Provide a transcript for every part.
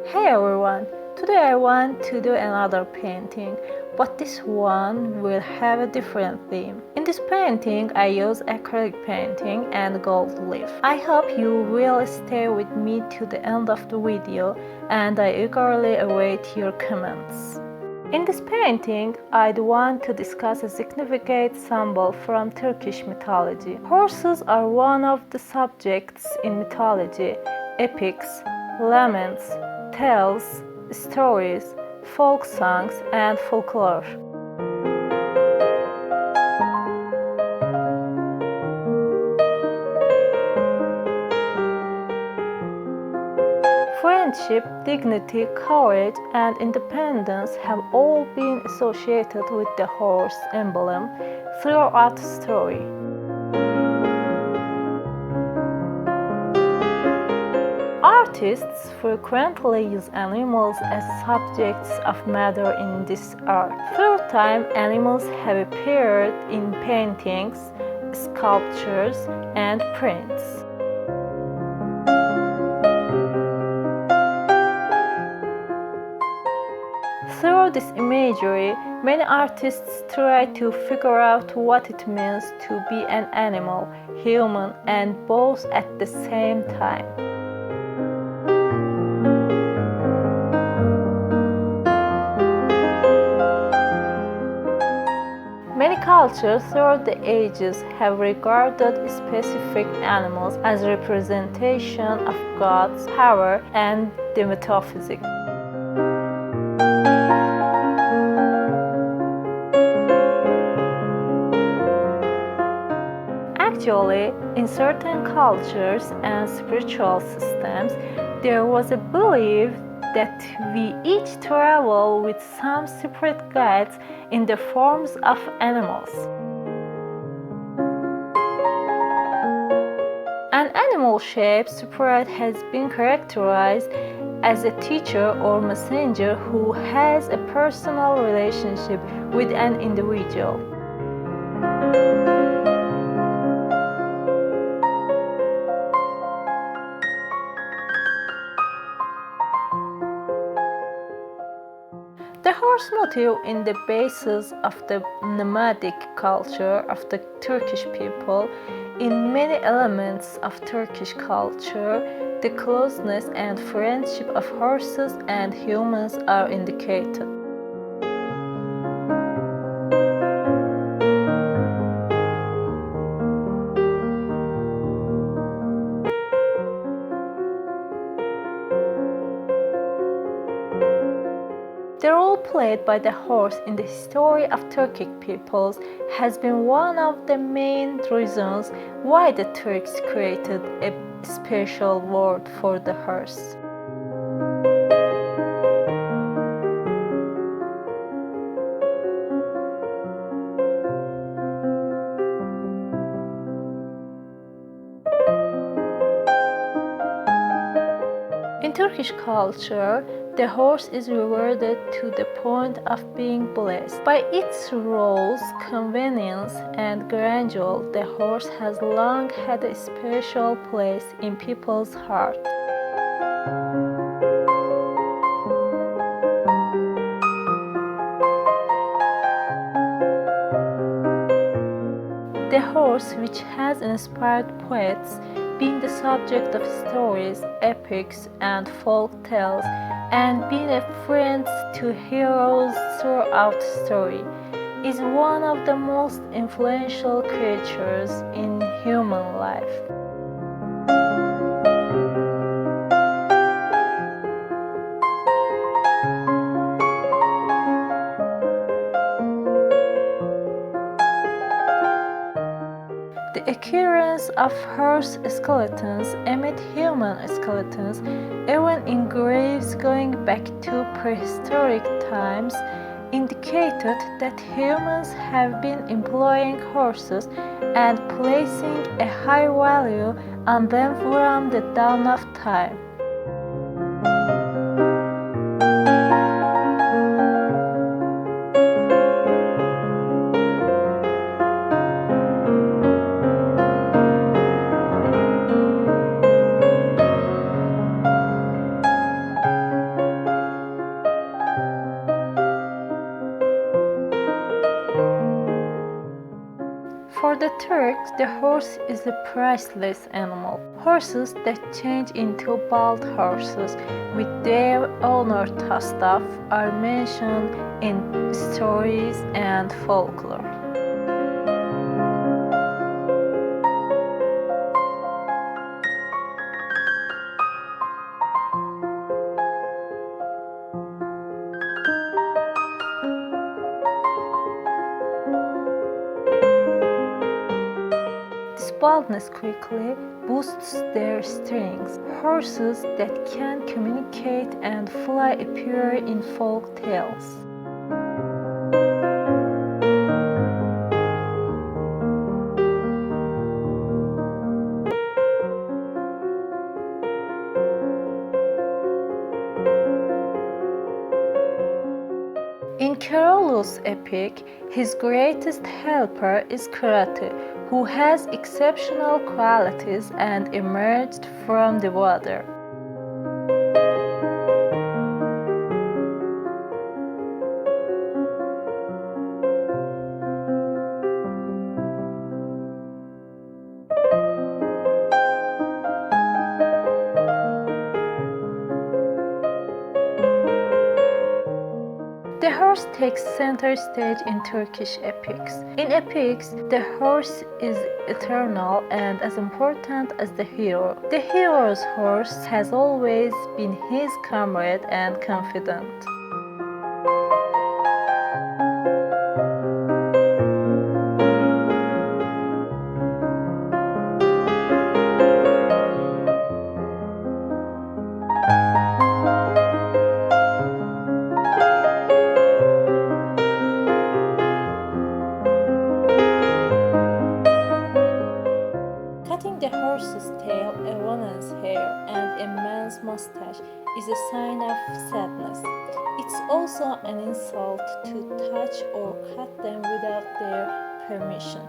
Hey everyone! Today I want to do another painting, but this one will have a different theme. In this painting, I use acrylic painting and gold leaf. I hope you will stay with me to the end of the video, and I eagerly await your comments. In this painting, I'd want to discuss a significant symbol from Turkish mythology. Horses are one of the subjects in mythology, epics, laments, tales, stories, folk songs, and folklore. Friendship, dignity, courage, and independence have all been associated with the horse emblem throughout the story. Artists frequently use animals as subjects of matter in this art. Through time, animals have appeared in paintings, sculptures, and prints. Through this imagery, many artists try to figure out what it means to be an animal, human, and both at the same time. Many cultures throughout the ages have regarded specific animals as representation of God's power and the metaphysics. Actually, in certain cultures and spiritual systems, there was a belief that we each travel with some spirit guides in the forms of animals. An animal-shaped spirit has been characterized as a teacher or messenger who has a personal relationship with an individual. The horse motif in the basis of the nomadic culture of the Turkish people. In many elements of Turkish culture, the closeness and friendship of horses and humans are indicated. The role played by the horse in the history of Turkic peoples has been one of the main reasons why the Turks created a special word for the horse. In Turkish culture, the horse is revered to the point of being blessed. By its roles, convenience, and grandeur, the horse has long had a special place in people's heart. The horse, which has inspired poets, being the subject of stories, epics, and folk tales, and being a friend to heroes throughout story, is one of the most influential creatures in human life. The occurrence of horse skeletons amid human skeletons, even in graves going back to prehistoric times, indicated that humans have been employing horses and placing a high value on them from the dawn of time. Turks, the horse is a priceless animal. Horses that change into bald horses with their owner tossed off are mentioned in stories and folklore. This baldness quickly boosts their strength. Horses that can communicate and fly appear in folk tales. In Carolus' epic, his greatest helper is Karate, who has exceptional qualities and emerged from the water. The horse takes center stage in Turkish epics. In epics, the horse is eternal and as important as the hero. The hero's horse has always been his comrade and confidant. Cutting the horse's tail, a woman's hair, and a man's mustache is a sign of sadness. It's also an insult to touch or cut them without their permission.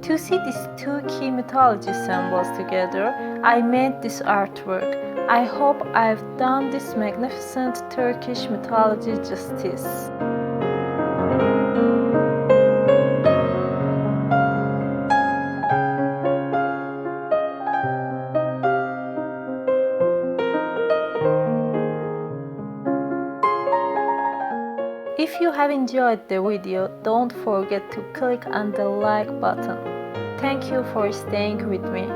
To see these two key mythology symbols together, I made this artwork. I hope I've done this magnificent Turkish mythology justice. If you have enjoyed the video, don't forget to click on the like button. Thank you for staying with me.